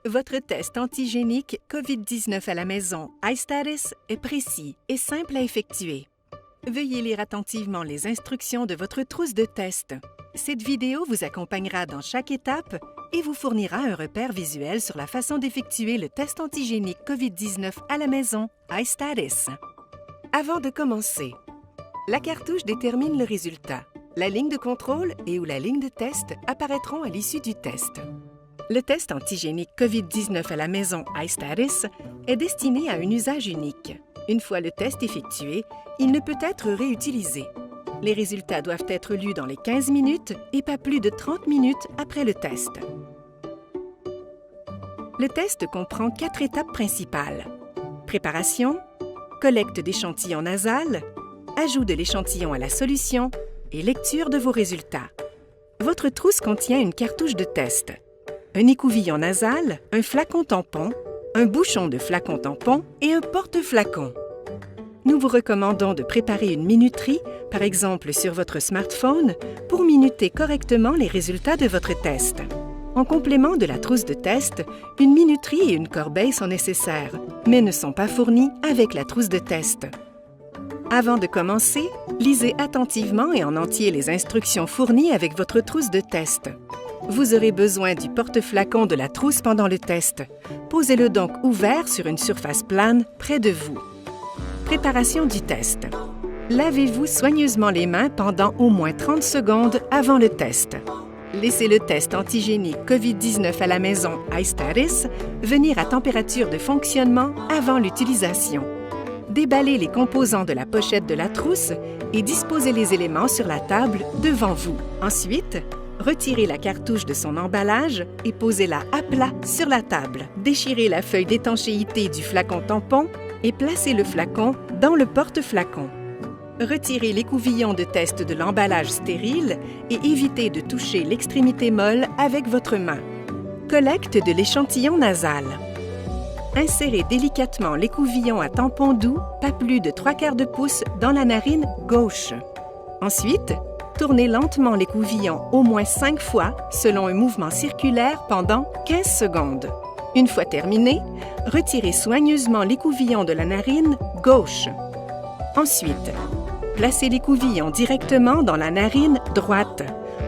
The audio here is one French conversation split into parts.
Votre test antigénique COVID-19 à la maison iStatus est précis et simple à effectuer. Veuillez lire attentivement les instructions de votre trousse de test. Cette vidéo vous accompagnera dans chaque étape et vous fournira un repère visuel sur la façon d'effectuer le test antigénique COVID-19 à la maison iStatus. Avant de commencer, la cartouche détermine le résultat. La ligne de contrôle et ou la ligne de test apparaîtront à l'issue du test. Le test antigénique COVID-19 à la maison iStatus est destiné à un usage unique. Une fois le test effectué, il ne peut être réutilisé. Les résultats doivent être lus dans les 15 minutes et pas plus de 30 minutes après le test. Le test comprend 4 étapes principales. Préparation, collecte d'échantillons nasal, ajout de l'échantillon à la solution et lecture de vos résultats. Votre trousse contient une cartouche de test, un écouvillon nasal, un flacon tampon, un bouchon de flacon tampon et un porte-flacon. Nous vous recommandons de préparer une minuterie, par exemple sur votre smartphone, pour minuter correctement les résultats de votre test. En complément de la trousse de test, une minuterie et une corbeille sont nécessaires, mais ne sont pas fournies avec la trousse de test. Avant de commencer, lisez attentivement et en entier les instructions fournies avec votre trousse de test. Vous aurez besoin du porte-flacon de la trousse pendant le test. Posez-le donc ouvert sur une surface plane près de vous. Préparation du test. Lavez-vous soigneusement les mains pendant au moins 30 secondes avant le test. Laissez le test antigénique COVID-19 à la maison iStatus venir à température de fonctionnement avant l'utilisation. Déballez les composants de la pochette de la trousse et disposez les éléments sur la table devant vous. Ensuite, retirez la cartouche de son emballage et posez-la à plat sur la table. Déchirez la feuille d'étanchéité du flacon tampon et placez le flacon dans le porte-flacon. Retirez l'écouvillon de test de l'emballage stérile et évitez de toucher l'extrémité molle avec votre main. Collecte de l'échantillon nasal. Insérez délicatement l'écouvillon à tampon doux, pas plus de 3/4 de pouce, dans la narine gauche. Ensuite, tournez lentement l'écouvillon au moins 5 fois selon un mouvement circulaire pendant 15 secondes. Une fois terminé, retirez soigneusement l'écouvillon de la narine gauche. Ensuite, placez l'écouvillon directement dans la narine droite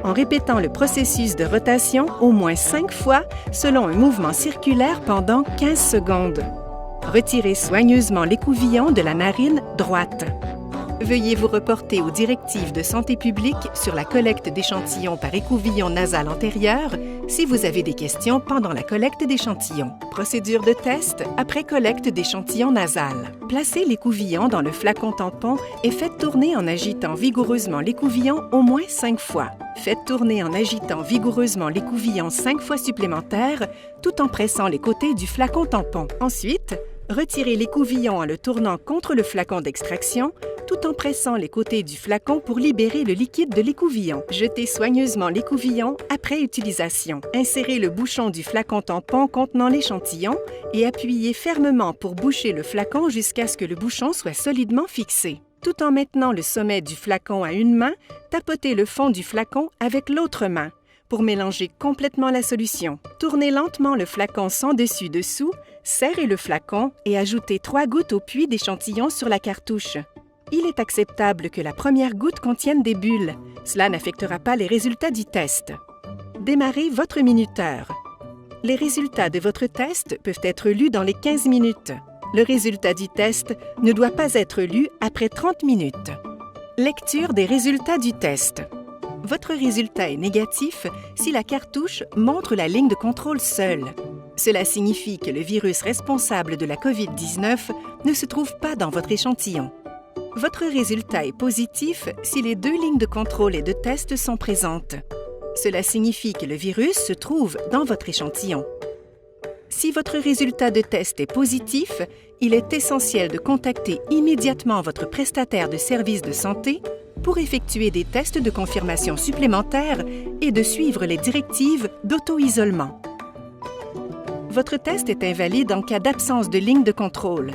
en répétant le processus de rotation au moins 5 fois selon un mouvement circulaire pendant 15 secondes. Retirez soigneusement l'écouvillon de la narine droite. Veuillez vous reporter aux directives de santé publique sur la collecte d'échantillons par écouvillon nasal antérieur si vous avez des questions pendant la collecte d'échantillons. Procédure de test après collecte d'échantillons nasal. Placez l'écouvillon dans le flacon tampon et faites tourner en agitant vigoureusement l'écouvillon au moins 5 fois. Faites tourner en agitant vigoureusement l'écouvillon 5 fois supplémentaires tout en pressant les côtés du flacon tampon. Ensuite, retirez l'écouvillon en le tournant contre le flacon d'extraction tout en pressant les côtés du flacon pour libérer le liquide de l'écouvillon. Jetez soigneusement l'écouvillon après utilisation. Insérez le bouchon du flacon tampon contenant l'échantillon et appuyez fermement pour boucher le flacon jusqu'à ce que le bouchon soit solidement fixé. Tout en maintenant le sommet du flacon à une main, tapotez le fond du flacon avec l'autre main pour mélanger complètement la solution. Tournez lentement le flacon sans dessus-dessous, serrez le flacon et ajoutez 3 gouttes au puits d'échantillon sur la cartouche. Il est acceptable que la première goutte contienne des bulles. Cela n'affectera pas les résultats du test. Démarrez votre minuteur. Les résultats de votre test peuvent être lus dans les 15 minutes. Le résultat du test ne doit pas être lu après 30 minutes. Lecture des résultats du test. Votre résultat est négatif si la cartouche montre la ligne de contrôle seule. Cela signifie que le virus responsable de la COVID-19 ne se trouve pas dans votre échantillon. Votre résultat est positif si les 2 lignes de contrôle et de test sont présentes. Cela signifie que le virus se trouve dans votre échantillon. Si votre résultat de test est positif, il est essentiel de contacter immédiatement votre prestataire de services de santé pour effectuer des tests de confirmation supplémentaires et de suivre les directives d'auto-isolement. Votre test est invalide en cas d'absence de ligne de contrôle.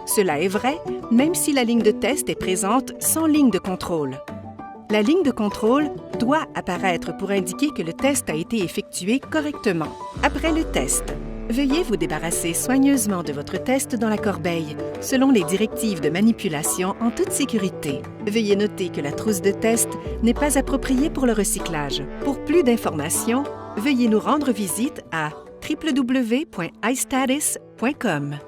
Cela est vrai même si la ligne de test est présente sans ligne de contrôle. La ligne de contrôle doit apparaître pour indiquer que le test a été effectué correctement. Après le test, Veuillez vous débarrasser soigneusement de votre test dans la corbeille, selon les directives de manipulation en toute sécurité. Veuillez noter que la trousse de test n'est pas appropriée pour le recyclage. Pour plus d'informations, veuillez nous rendre visite à www.istatus.com.